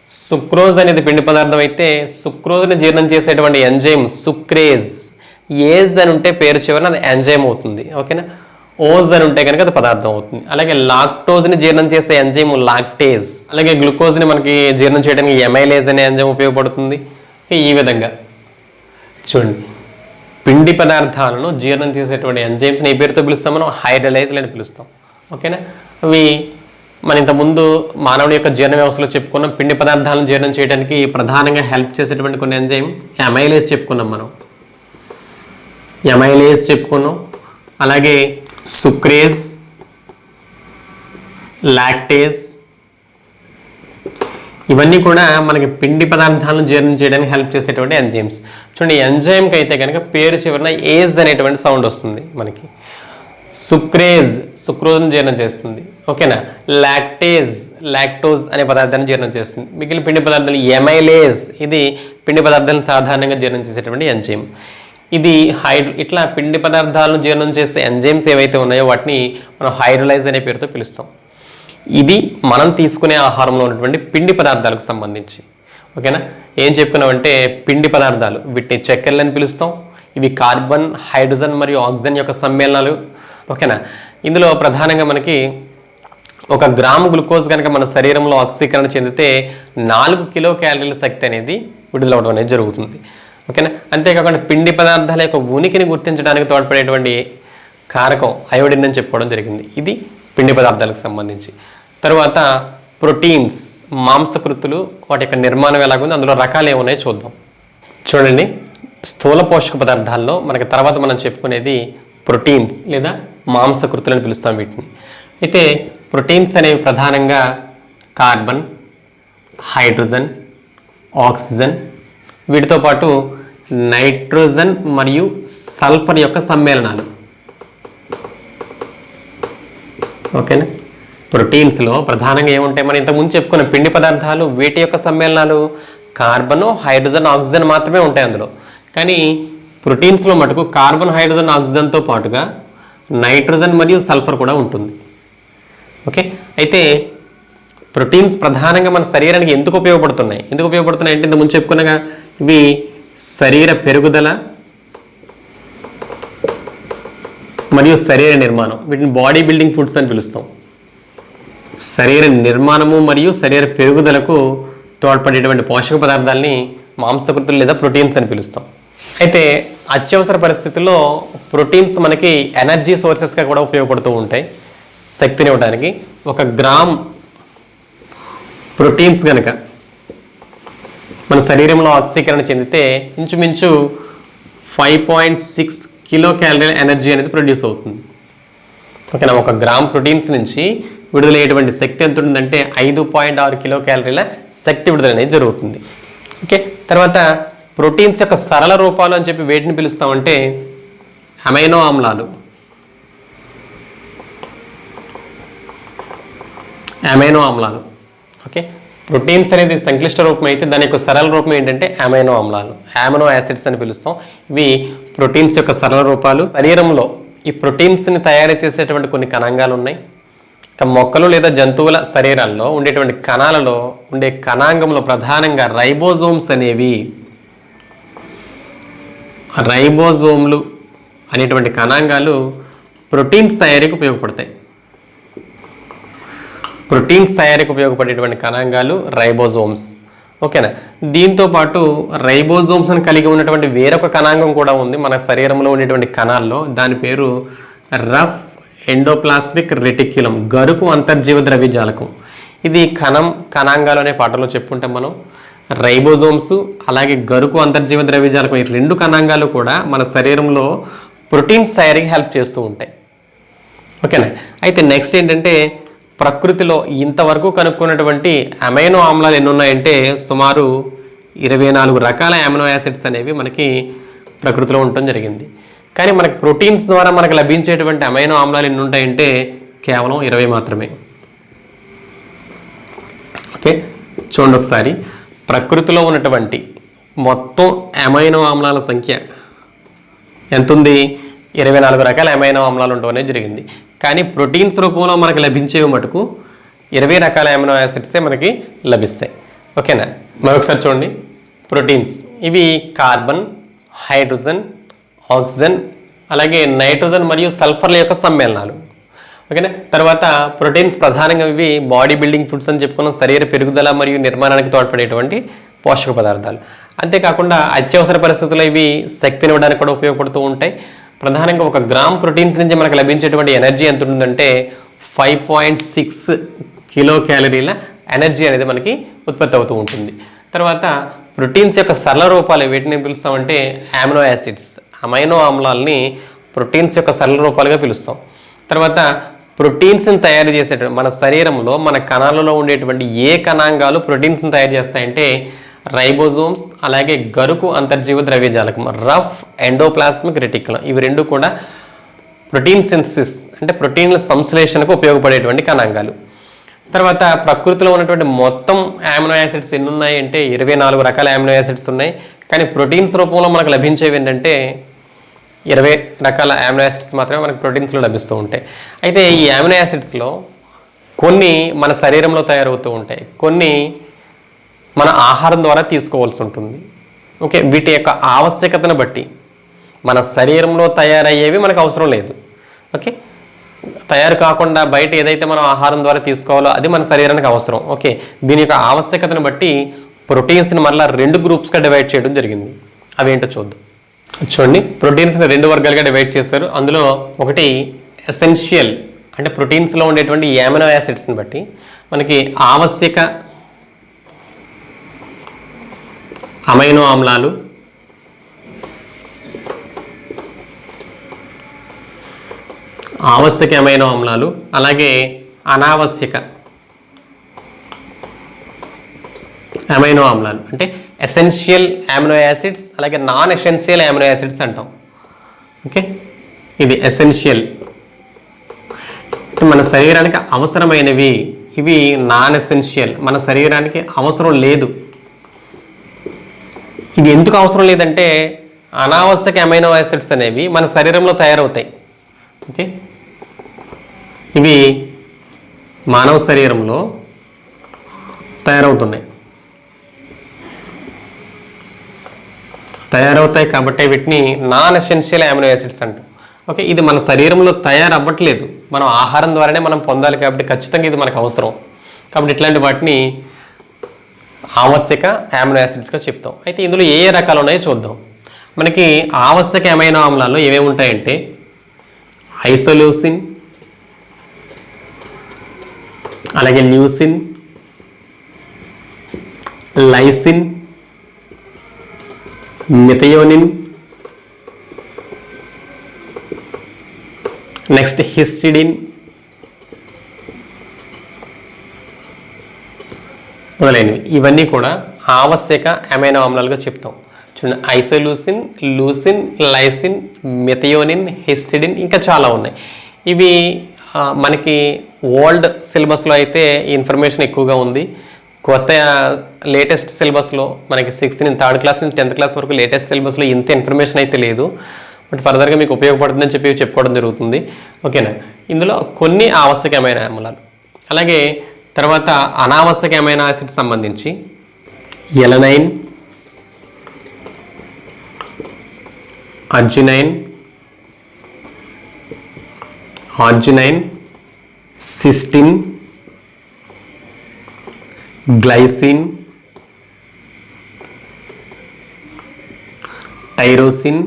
సుక్రోజ్ అనేది పిండి పదార్థం అయితే సుక్రోజ్ని జీర్ణం చేసేటువంటి ఎంజైమ్ సుక్రేజ్. ఏజ్ అని ఉంటే పేరు చివరన అది ఎంజైమ్ అవుతుంది. ఓకేనా, ఓజ్ అని ఉంటే కనుక అది పదార్థం అవుతుంది. అలాగే లాక్టోజ్ని జీర్ణం చేసే ఎంజైమ్ లాక్టేజ్. అలాగే గ్లూకోజ్ని మనకి జీర్ణం చేయడానికి ఎమైలేజ్ అనే ఎంజైమ్ ఉపయోగపడుతుంది. ఈ విధంగా చూడండి, పిండి పదార్థాలను జీర్ణం చేసేటువంటి ఎంజైమ్స్ని ఈ పేరుతో పిలుస్తాం, మనం హైడ్రోలైజ్లు అని పిలుస్తాం. ఓకేనా, అవి మన ఇంతకుముందు మానవుని యొక్క జీర్ణ వ్యవస్థలో చెప్పుకున్నాం. పిండి పదార్థాలను జీర్ణం చేయడానికి ప్రధానంగా హెల్ప్ చేసేటువంటి కొన్ని ఎంజైమ్ ఎమైలేజ్ చెప్పుకున్నాం, మనం ఎమైలేజ్ చెప్పుకున్నాం. అలాగే సుక్రేజ్, లాక్టేజ్, ఇవన్నీ కూడా మనకి పిండి పదార్థాలను జీర్ణం చేయడానికి హెల్ప్ చేసేటువంటి ఎంజైమ్స్. చూడండి, ఎంజైమ్కి అయితే కనుక పేరు చివరన ఏజ్ అనేటువంటి సౌండ్ వస్తుంది మనకి. సుక్రేజ్ సుక్రోజ్ని జీర్ణం చేస్తుంది. ఓకేనా, లాక్టోజ్ అనే పదార్థాన్ని జీర్ణం చేస్తుంది. మిగిలిన పిండి పదార్థాలు ఎమైలేజ్, ఇది పిండి పదార్థాలను సాధారణంగా జీర్ణం చేసేటువంటి ఎంజైమ్. ఇది ఇట్లా పిండి పదార్థాలను జీర్ణం చేసే ఎంజైమ్స్ ఏవైతే ఉన్నాయో వాటిని మనం హైడ్రోలైజ్ అనే పేరుతో పిలుస్తాం. ఇది మనం తీసుకునే ఆహారంలో ఉన్నటువంటి పిండి పదార్థాలకు సంబంధించి. ఓకేనా, ఏం చెప్పుకున్నామంటే పిండి పదార్థాలు, వీటిని చక్కెరలు అని పిలుస్తాం. ఇవి కార్బన్, హైడ్రోజన్ మరియు ఆక్సిజన్ యొక్క సమ్మేళనాలు. ఓకేనా, ఇందులో ప్రధానంగా మనకి 1 గ్రాము గ్లూకోజ్ కనుక మన శరీరంలో ఆక్సీకరణ చెందితే 4 కిలో క్యాలరీల శక్తి అనేది విడుదలవడం అనేది జరుగుతుంది. ఓకేనా, అంతేకాకుండా పిండి పదార్థాల యొక్క ఉనికిని గుర్తించడానికి తోడ్పడేటువంటి కారకం అయోడిన్ అని చెప్పుకోవడం జరిగింది. ఇది పిండి పదార్థాలకు సంబంధించి. తర్వాత ప్రోటీన్స్, మాంసకృతులు, వాటి యొక్క నిర్మాణం ఎలాగుంది, అందులో రకాలు ఏమున్నాయో చూద్దాం. చూడండి, స్థూల పోషక పదార్థాల్లో మనకి తర్వాత మనం చెప్పుకునేది ప్రోటీన్స్ లేదా మాంసకృతులు అని పిలుస్తాం వీటిని. అయితే ప్రోటీన్స్ అనేవి ప్రధానంగా కార్బన్, హైడ్రోజన్, ఆక్సిజన్, వీటితో పాటు నైట్రోజన్ మరియు సల్ఫర్ యొక్క సమ్మేళనాలు. ఓకేనా. ప్రోటీన్స్లో ప్రధానంగా ఏముంటాయి, మనం ఇంతకుముందు చెప్పుకున్న పిండి పదార్థాలు, వీటి యొక్క సమ్మేళనాలు కార్బన్, హైడ్రోజన్, ఆక్సిజన్ మాత్రమే ఉంటాయి అందులో. కానీ ప్రోటీన్స్లో మటుకు కార్బన్, హైడ్రోజన్, ఆక్సిజన్తో పాటుగా నైట్రోజన్ మరియు సల్ఫర్ కూడా ఉంటుంది. ఓకే. అయితే ప్రోటీన్స్ ప్రధానంగా మన శరీరానికి ఎందుకు ఉపయోగపడుతున్నాయి అంటే ఇంతకుముందు చెప్పుకున్నగా ఇవి శరీర పెరుగుదల మరియు శరీర నిర్మాణం, వీటిని బాడీ బిల్డింగ్ ఫుడ్స్ అని పిలుస్తాం. శరీర నిర్మాణము మరియు శరీర పెరుగుదలకు తోడ్పడేటువంటి పోషక పదార్థాలని మాంసకృతులు లేదా ప్రోటీన్స్ అని పిలుస్తాం. అయితే అత్యవసర పరిస్థితుల్లో ప్రోటీన్స్ మనకి ఎనర్జీ సోర్సెస్గా కూడా ఉపయోగపడుతూ ఉంటాయి. శక్తినివ్వడానికి 1 గ్రామ్ ప్రోటీన్స్ కనుక మన శరీరంలో ఆక్సీకరణ చెందితే ఇంచుమించు 5.6 కిలో క్యాలరీల ఎనర్జీ అనేది ప్రొడ్యూస్ అవుతుంది. ఓకేనా. 1 గ్రామ్ ప్రోటీన్స్ నుంచి విడుదలయ్యేటువంటి శక్తి ఎంత ఉంటుందంటే 5.6 కిలో క్యాలరీల శక్తి విడుదల అనేది జరుగుతుంది. ఓకే. తర్వాత ప్రోటీన్స్ యొక్క సరళ రూపాలు అని చెప్పి వేటిని పిలుస్తామంటే అమైనో ఆమ్లాలు. ఓకే. ప్రోటీన్స్ అనేది సంక్లిష్ట రూపం అయితే దాని యొక్క సరళ రూపం ఏంటంటే అమైనో ఆమ్లాలు, అమినో యాసిడ్స్ అని పిలుస్తాం. ఇవి ప్రోటీన్స్ యొక్క సరళ రూపాలు. శరీరంలో ఈ ప్రోటీన్స్ని తయారు చేసేటువంటి కొన్ని కణాంగాలు ఉన్నాయి. మొక్కలు లేదా జంతువుల శరీరాల్లో ఉండేటువంటి కణాలలో ఉండే కణాంగంలో ప్రధానంగా రైబోజోమ్లు అనేటువంటి కణాంగాలు ప్రోటీన్స్ తయారీకి ఉపయోగపడతాయి. ప్రోటీన్స్ తయారీకి ఉపయోగపడేటువంటి కణాంగాలు రైబోజోమ్స్. ఓకేనా. దీంతో పాటు రైబోజోమ్స్ని కలిగి ఉన్నటువంటి వేరొక కణాంగం కూడా ఉంది మన శరీరంలో ఉండేటువంటి కణాల్లో. దాని పేరు రఫ్ ఎండోప్లాస్మిక్ రెటిక్యులం, గరుకు అంతర్జీవ ద్రవ్యజాలకం. ఇది కణాంగాలు అనే పాటలో చెప్పుకుంటాం మనం. రైబోజోమ్స్ అలాగే గరుకు అంతర్జీవ ద్రవ్యజాలకం, ఈ 2 కణాంగాలు కూడా మన శరీరంలో ప్రోటీన్స్ తయారీకి హెల్ప్ చేస్తూ ఉంటాయి. ఓకేనా. అయితే నెక్స్ట్ ఏంటంటే ప్రకృతిలో ఇంతవరకు కనుక్కున్నటువంటి అమైనో ఆమ్లాలు ఎన్ని ఉన్నాయంటే సుమారు 24 రకాల అమినో యాసిడ్స్ అనేవి మనకి ప్రకృతిలో ఉండటం జరిగింది. కానీ మనకి ప్రోటీన్స్ ద్వారా మనకు లభించేటువంటి అమైనో ఆమ్లాలు ఎన్ని ఉంటాయంటే కేవలం 20 మాత్రమే. ఓకే. చూడండి ఒకసారి, ప్రకృతిలో ఉన్నటువంటి మొత్తం అమైనో ఆమ్లాల సంఖ్య ఎంత ఉంది? 24 రకాల అమైనో ఆమ్లాలు ఉండటం అనేది జరిగింది. కానీ ప్రోటీన్స్ రూపంలో మనకు లభించేవి మటుకు 20 రకాల అమైనో యాసిడ్సే మనకి లభిస్తాయి. ఓకేనా. మరొకసారి చూడండి, ప్రోటీన్స్ ఇవి కార్బన్, హైడ్రోజన్, ఆక్సిజన్ అలాగే నైట్రోజన్ మరియు సల్ఫర్ల యొక్క సమ్మేళనాలు. ఓకేనా. తర్వాత ప్రోటీన్స్ ప్రధానంగా ఇవి బాడీ బిల్డింగ్ ఫుడ్స్ అని చెప్పుకున్నాం. శరీర పెరుగుదల మరియు నిర్మాణానికి తోడ్పడేటువంటి పోషక పదార్థాలు. అంతేకాకుండా అత్యవసర పరిస్థితుల్లో ఇవి శక్తినివ్వడానికి కూడా ఉపయోగపడుతూ ఉంటాయి. ప్రధానంగా 1 గ్రామ్ ప్రోటీన్స్ నుంచి మనకు లభించేటువంటి ఎనర్జీ ఎంత ఉంటుందంటే 5.6 కిలో క్యాలరీల ఎనర్జీ అనేది మనకి ఉత్పత్తి అవుతూ ఉంటుంది. తర్వాత ప్రోటీన్స్ యొక్క సరళ రూపాలు వీటిని పిలుస్తామంటే అమినో యాసిడ్స్, అమైనో ఆమ్లాలని ప్రోటీన్స్ యొక్క సరళ రూపాలుగా పిలుస్తాం. తర్వాత ప్రోటీన్స్ని తయారు చేసేటువంటి మన శరీరంలో మన కణాలలో ఉండేటువంటి ఏ కణాంగాలు ప్రోటీన్స్ని తయారు చేస్తాయంటే రైబోజోమ్స్ అలాగే గరుకు అంతర్జీవ ద్రవ్యజాలకం, రఫ్ ఎండోప్లాస్మిక్ రెటిక్యులం. ఇవి 2 కూడా ప్రోటీన్ సింథసిస్ అంటే ప్రోటీన్ల సంశ్లేషణకు ఉపయోగపడేటువంటి కణాంగాలు. తర్వాత ప్రకృతిలో ఉన్నటువంటి మొత్తం అమినో యాసిడ్స్ ఎన్ని ఉన్నాయి అంటే 24 రకాల అమినో యాసిడ్స్ ఉన్నాయి. కానీ ప్రోటీన్స్ రూపంలో మనకు లభించేవి ఏంటంటే 20 రకాల అమినో యాసిడ్స్ మాత్రమే మనకు ప్రోటీన్స్లో లభిస్తూ ఉంటాయి. అయితే ఈ అమినో యాసిడ్స్లో కొన్ని మన శరీరంలో తయారవుతూ ఉంటాయి, కొన్ని మన ఆహారం ద్వారా తీసుకోవాల్సి ఉంటుంది. ఓకే. వీటి యొక్క ఆవశ్యకతను బట్టి మన శరీరంలో తయారయ్యేవి మనకు అవసరం లేదు. ఓకే. తయారు కాకుండా బయట ఏదైతే మనం ఆహారం ద్వారా తీసుకోవాలో అది మన శరీరానికి అవసరం. ఓకే. దీని యొక్క ఆవశ్యకతను బట్టి ప్రోటీన్స్ని మళ్ళీ 2 గ్రూప్స్గా డివైడ్ చేయడం జరిగింది. అవేంటో చూద్దాం. చూడండి, ప్రోటీన్స్ని 2 వర్గాలుగా డివైడ్ చేశారు. అందులో ఒకటి ఎసెన్షియల్ అంటే ప్రోటీన్స్లో ఉండేటువంటి అమినో యాసిడ్స్ని బట్టి మనకి ఆవశ్యక అమైనో ఆమ్లాలు, ఆవశ్యక అమైనో ఆమ్లాలు అలాగే అనావశ్యక అమైనో ఆమ్లాలు అంటే ఎసెన్షియల్ అమినో యాసిడ్స్, అలాగే నాన్ ఎసెన్షియల్ అమినో యాసిడ్స్ అంటాం. ఓకే, ఇది ఎసెన్షియల్ మన శరీరానికి అవసరమైనవి, ఇవి నాన్ ఎసెన్షియల్ మన శరీరానికి అవసరం లేదు. ఇది ఎందుకు అవసరం లేదంటే అనావశ్యక అమైనో యాసిడ్స్ అనేవి మన శరీరంలో తయారవుతాయి. ఓకే, ఇవి మానవ శరీరంలో తయారవుతాయి కాబట్టి వీటిని నాన్ ఎసెన్షియల్ అమినో యాసిడ్స్ అంటాం. ఓకే, ఇది మన శరీరంలో తయారవ్వట్లేదు, మనం ఆహారం ద్వారానే మనం పొందాలి కాబట్టి ఖచ్చితంగా ఇది మనకు అవసరం. కాబట్టి ఇట్లాంటి వాటిని ఆవశ్యక అమినో యాసిడ్స్గా చెప్తాం. అయితే ఇందులో ఏ ఏ రకాలు ఉన్నాయో చూద్దాం. మనకి ఆవశ్యక అమైనో ఆమ్లాల్లో ఏమేమి ఉంటాయంటే ఐసోల్యూసిన్, అలాగే ల్యూసిన్, లైసిన్, మిథయోనిన్, నెక్స్ట్ హిస్టిడిన్ మొదలైనవి. ఇవన్నీ కూడా ఆవశ్యక అమైనో ఆమ్లాలుగా చెప్తాం. చూడండి, ఐసోల్యూసిన్, లూసిన్, లైసిన్, మిథయోనిన్, హిస్టిడిన్, ఇంకా చాలా ఉన్నాయి. ఇవి మనకి ఓల్డ్ సిలబస్లో అయితే ఈ ఇన్ఫర్మేషన్ ఎక్కువగా ఉంది. కొత్త లేటెస్ట్ సిలబస్లో మనకి 6th నుంచి 3rd క్లాస్ నుంచి 10th క్లాస్ వరకు లేటెస్ట్ సిలబస్లో ఇంత ఇన్ఫర్మేషన్ అయితే లేదు. బట్ ఫర్దర్గా మీకు ఉపయోగపడుతుందని చెప్పి చెప్పుకోవడం జరుగుతుంది. ఓకేనా, ఇందులో కొన్ని ఆవశ్యకమైన అమ్లాలు, అలాగే తర్వాత అనావశ్యక అమైనో యాసిడ్స్ సంబంధించి alanine, arginine, arginine, cystine, glycine, tyrosine,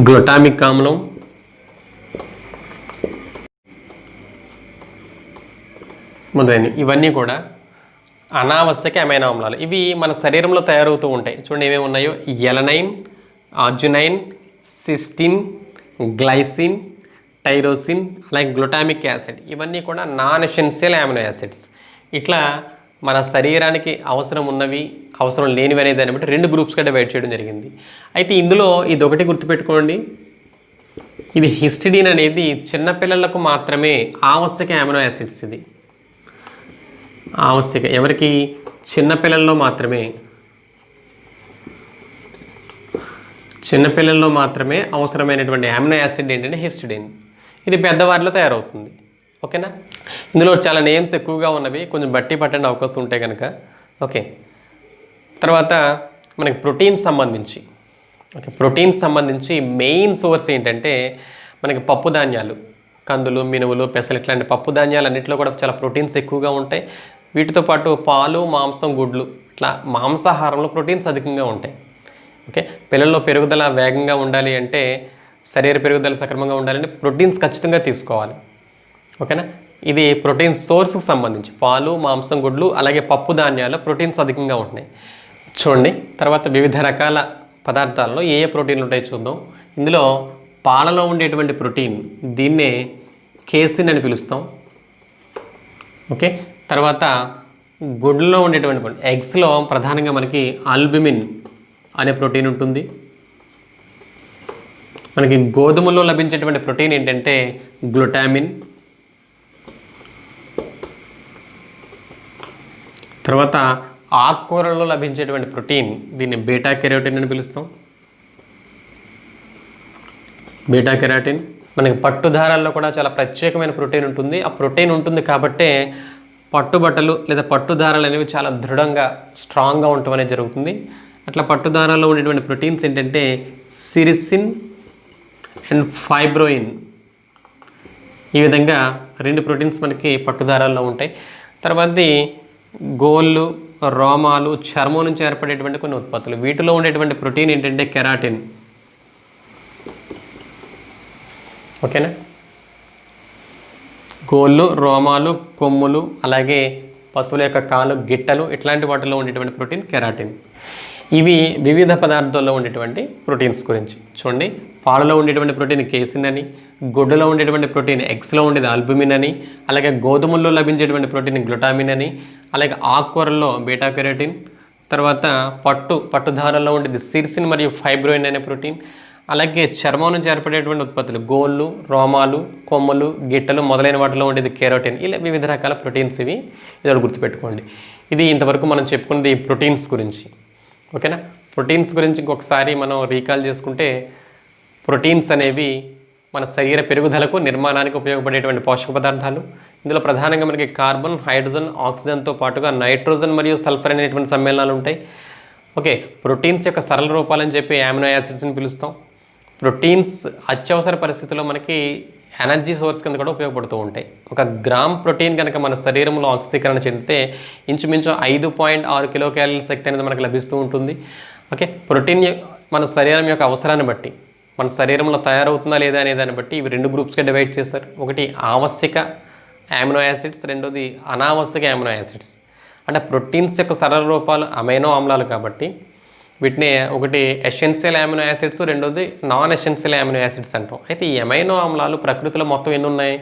glutamic ఆమ్లం, మొదలైనవి. ఇవన్నీ కూడా అనావశ్యక అమైనో ఆమ్లాలు. ఇవి మన శరీరంలో తయారవుతూ ఉంటాయి. చూడండి ఏమేమి ఉన్నాయో: alanine, arginine, cystine, glycine, tyrosine, అలాగే గ్లూటామిక్ యాసిడ్. ఇవన్నీ కూడా నాన్ ఎసెన్షియల్ అమైనో యాసిడ్స్. ఇట్లా మన శరీరానికి అవసరం ఉన్నవి, అవసరం లేనివి అనేది దాన్ని బట్టి 2 గ్రూప్స్గా డివైడ్ చేయడం జరిగింది. అయితే ఇందులో ఇది ఒకటి గుర్తుపెట్టుకోండి, ఇది హిస్టిడిన్ అనేది చిన్నపిల్లలకు మాత్రమే ఆవశ్యక అమైనో యాసిడ్స్. ఇది ఆవశ్యక ఎవరికి? చిన్నపిల్లల్లో మాత్రమే అవసరమైనటువంటి అమైనో యాసిడ్ ఏంటంటే హిస్టిడిన్. ఇది పెద్దవారిలో తయారవుతుంది. ఓకేనా, ఇందులో చాలా నేమ్స్ ఎక్కువగా ఉన్నవి, కొంచెం బట్టి పట్టండి అవకాశం ఉంటే కనుక. ఓకే, తర్వాత మనకి ప్రోటీన్స్ సంబంధించి మెయిన్ సోర్స్ ఏంటంటే మనకి పప్పు ధాన్యాలు, కందులు, మినువులు, పెసలు, ఇట్లాంటి పప్పు ధాన్యాలు అన్నింటిలో కూడా చాలా ప్రోటీన్స్ ఎక్కువగా ఉంటాయి. వీటితో పాటు పాలు, మాంసం, గుడ్లు, ఇట్లా మాంసాహారంలో ప్రోటీన్స్ అధికంగా ఉంటాయి. ఓకే, పిల్లల్లో పెరుగుదల వేగంగా ఉండాలి అంటే, శరీర పెరుగుదల సక్రమంగా ఉండాలంటే ప్రోటీన్స్ ఖచ్చితంగా తీసుకోవాలి. ఓకేనా, ఇది ప్రోటీన్ సోర్స్కి సంబంధించి పాలు, మాంసం, గుడ్లు, అలాగే పప్పు ధాన్యాల్లో ప్రోటీన్స్ అధికంగా ఉంటున్నాయి. చూడండి, తర్వాత వివిధ రకాల పదార్థాలలో ఏ ఏ ప్రోటీన్లు ఉంటాయో చూద్దాం. ఇందులో పాలలో ఉండేటువంటి ప్రోటీన్, దీన్నే కేసిన్ అని పిలుస్తాం. ఓకే, తర్వాత గుడ్లలో ఉండేటువంటి ఎగ్స్లో ప్రధానంగా మనకి ఆల్బుమిన్ అనే ప్రోటీన్ ఉంటుంది. మనకి గోధుమలో లభించేటువంటి ప్రోటీన్ ఏంటంటే గ్లూటామిన్. తర్వాత ఆకుకూరలలో లభించేటువంటి ప్రోటీన్, దీన్ని బీటా కెరోటిన్ అని పిలుస్తాం. Beta keratin. మనకి పట్టుదారాల్లో కూడా చాలా ప్రత్యేకమైన ప్రోటీన్ ఉంటుంది. ఆ ప్రోటీన్ ఉంటుంది కాబట్టే పట్టుబట్టలు లేదా పట్టుదారాలు అనేవి చాలా దృఢంగా, స్ట్రాంగ్గా ఉండటం అనేది జరుగుతుంది. అట్లా పట్టుదారాల్లో ఉండేటువంటి ప్రోటీన్స్ ఏంటంటే సిరిసిన్ అండ్ ఫైబ్రోయిన్. ఈ విధంగా 2 ప్రోటీన్స్ మనకి పట్టుదారాల్లో ఉంటాయి. తర్వాతది గోళ్ళు, రోమాలు, చర్మం నుంచి ఏర్పడేటువంటి కొన్ని ఉత్పత్తులు. వీటిలో ఉండేటువంటి ప్రోటీన్ ఏంటంటే కెరాటిన్. ఓకేనా, గోళ్ళు, రోమాలు, కొమ్ములు, అలాగే పశువుల యొక్క కాలు, గిట్టలు, ఇట్లాంటి వాటిలో ఉండేటువంటి ప్రోటీన్ కెరాటిన్. ఇవి వివిధ పదార్థాల్లో ఉండేటువంటి ప్రోటీన్స్ గురించి చూడండి. పాలలో ఉండేటువంటి ప్రోటీన్ కేసిన్ అని, గుడ్డులో ఉండేటువంటి ప్రోటీన్ ఎగ్స్లో ఉండేది ఆల్బుమిన్ అని, అలాగే గోధుమల్లో లభించేటువంటి ప్రోటీన్ గ్లూటామిన్ అని, అలాగే ఆకుకూరల్లో బీటా కెరోటిన్, తర్వాత పట్టుదారాల్లో ఉండేది సిర్సిన్ మరియు ఫైబ్రోయిన్ అనే ప్రోటీన్, అలాగే చర్మం నుంచి ఏర్పడేటువంటి ఉత్పత్తులు గోళ్ళు, రోమాలు, కొమ్మలు, గిట్టలు మొదలైన వాటిలో ఉండేది కెరోటిన్. ఇలా వివిధ రకాల ప్రోటీన్స్ ఇవి. ఇది గుర్తుపెట్టుకోండి. ఇది ఇంతవరకు మనం చెప్పుకున్నది ప్రోటీన్స్ గురించి. ఓకేనా? ప్రోటీన్స్ గురించి ఇంకొకసారి మనం రీకాల్ చేసుకుంటే, ప్రోటీన్స్ అనేవి మన శరీర పెరుగుదలకు, నిర్మాణానికి ఉపయోగపడేటువంటి పోషక పదార్థాలు. ఇందులో ప్రధానంగా మనకి కార్బన్, హైడ్రోజన్, ఆక్సిజన్తో పాటుగా నైట్రోజన్ మరియు సల్ఫర్ అనేటువంటి సమ్మేళనాలు ఉంటాయి. ఓకే, ప్రోటీన్స్ యొక్క సరళ రూపాలని చెప్పి అమినో యాసిడ్స్ని పిలుస్తాం. ప్రోటీన్స్ అత్యవసర పరిస్థితుల్లో మనకి ఎనర్జీ సోర్స్ కింద కూడా ఉపయోగపడుతూ ఉంటాయి. 1 గ్రామ్ ప్రోటీన్ కనుక మన శరీరంలో ఆక్సీకరణ చెందితే ఇంచుమించు 5.6 కిలో క్యాలరీల శక్తి అనేది మనకు లభిస్తూ ఉంటుంది. ఓకే, ప్రోటీన్ మన శరీరం యొక్క అవసరాన్ని బట్టి, మన శరీరంలో తయారవుతుందా లేదా అనే దాన్ని బట్టి ఇవి 2 గ్రూప్స్గా డివైడ్ చేశారు. ఒకటి ఆవశ్యక అమినో యాసిడ్స్, రెండోది అనావశ్యక అమినో యాసిడ్స్. అంటే ప్రోటీన్స్ యొక్క సరళ రూపాలు అమైనో ఆమ్లాలు కాబట్టి వీటిని ఒకటి ఎసెన్షియల్ అమినో యాసిడ్స్, రెండోది నాన్ ఎసెన్షియల్ అమినో యాసిడ్స్ అంటాం. అయితే ఈ అమైనో ఆమ్లాలు ప్రకృతిలో మొత్తం ఎన్ని ఉన్నాయి?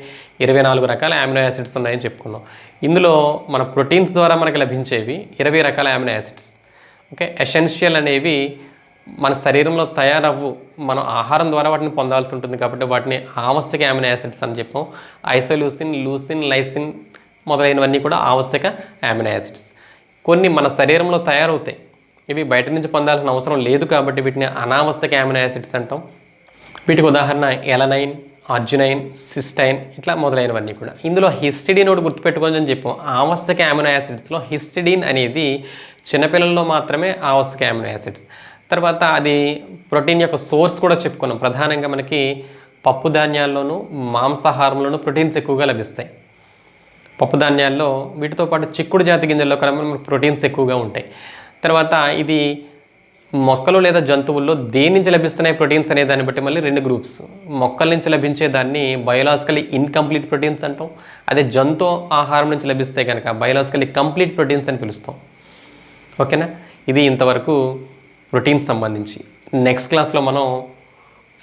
24 రకాల అమినో యాసిడ్స్ ఉన్నాయని చెప్పుకున్నాం. ఇందులో మన ప్రోటీన్స్ ద్వారా మనకి లభించేవి 20 రకాల అమినో యాసిడ్స్. ఓకే, ఎసెన్షియల్ అనేవి మన శరీరంలో తయారవ్వు, మనం ఆహారం ద్వారా వాటిని పొందాల్సి ఉంటుంది కాబట్టి వాటిని ఆవశ్యక అమినో యాసిడ్స్ అని చెప్పాం. ఐసోలూసిన్, లూసిన్, లైసిన్ మొదలైనవన్నీ కూడా ఆవశ్యక అమినో యాసిడ్స్. కొన్ని మన శరీరంలో తయారవుతాయి, ఇవి బయట నుంచి పొందాల్సిన అవసరం లేదు కాబట్టి వీటిని అనావశ్యక అమినో యాసిడ్స్ అంటాం. వీటికి ఉదాహరణ ఎలనైన్, అర్జినైన్, సిస్టైన్ ఇట్లా మొదలైనవన్నీ కూడా. ఇందులో హిస్టిడిన్ ఒకటి గుర్తుపెట్టుకోండి అని చెప్పాం. ఆవశ్యక అమినో యాసిడ్స్లో హిస్టిడిన్ అనేది చిన్నపిల్లల్లో మాత్రమే ఆవశ్యక అమినో యాసిడ్స్. తర్వాత అది ప్రోటీన్ యొక్క సోర్స్ కూడా చెప్పుకున్నాం. ప్రధానంగా మనకి పప్పు ధాన్యాల్లోనూ మాంసాహారంలోనూ ప్రోటీన్స్ ఎక్కువగా లభిస్తాయి. పప్పు ధాన్యాల్లో వీటితో పాటు చిక్కుడు జాతి గింజల్లో కూడా మనకు ప్రోటీన్స్ ఎక్కువగా ఉంటాయి. తర్వాత ఇది మొక్కలు లేదా జంతువుల్లో దేని నుంచి లభిస్తున్నాయి ప్రోటీన్స్ అనే దాన్ని బట్టి మళ్ళీ 2 గ్రూప్స్. మొక్కల నుంచి లభించే దాన్ని బయోలాజికలీ ఇన్కంప్లీట్ ప్రోటీన్స్ అంటాం. అదే జంతు ఆహారం నుంచి లభిస్తే కనుక బయోలాజికలీ కంప్లీట్ ప్రోటీన్స్ అని పిలుస్తాం. ఓకేనా? ఇది ఇంతవరకు ప్రోటీన్స్ సంబంధించి. నెక్స్ట్ క్లాస్లో మనం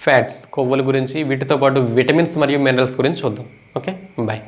ఫ్యాట్స్, కొవ్వుల గురించి, వీటితో పాటు విటమిన్స్ మరియు మినరల్స్ గురించి చూద్దాం. Okay, bye.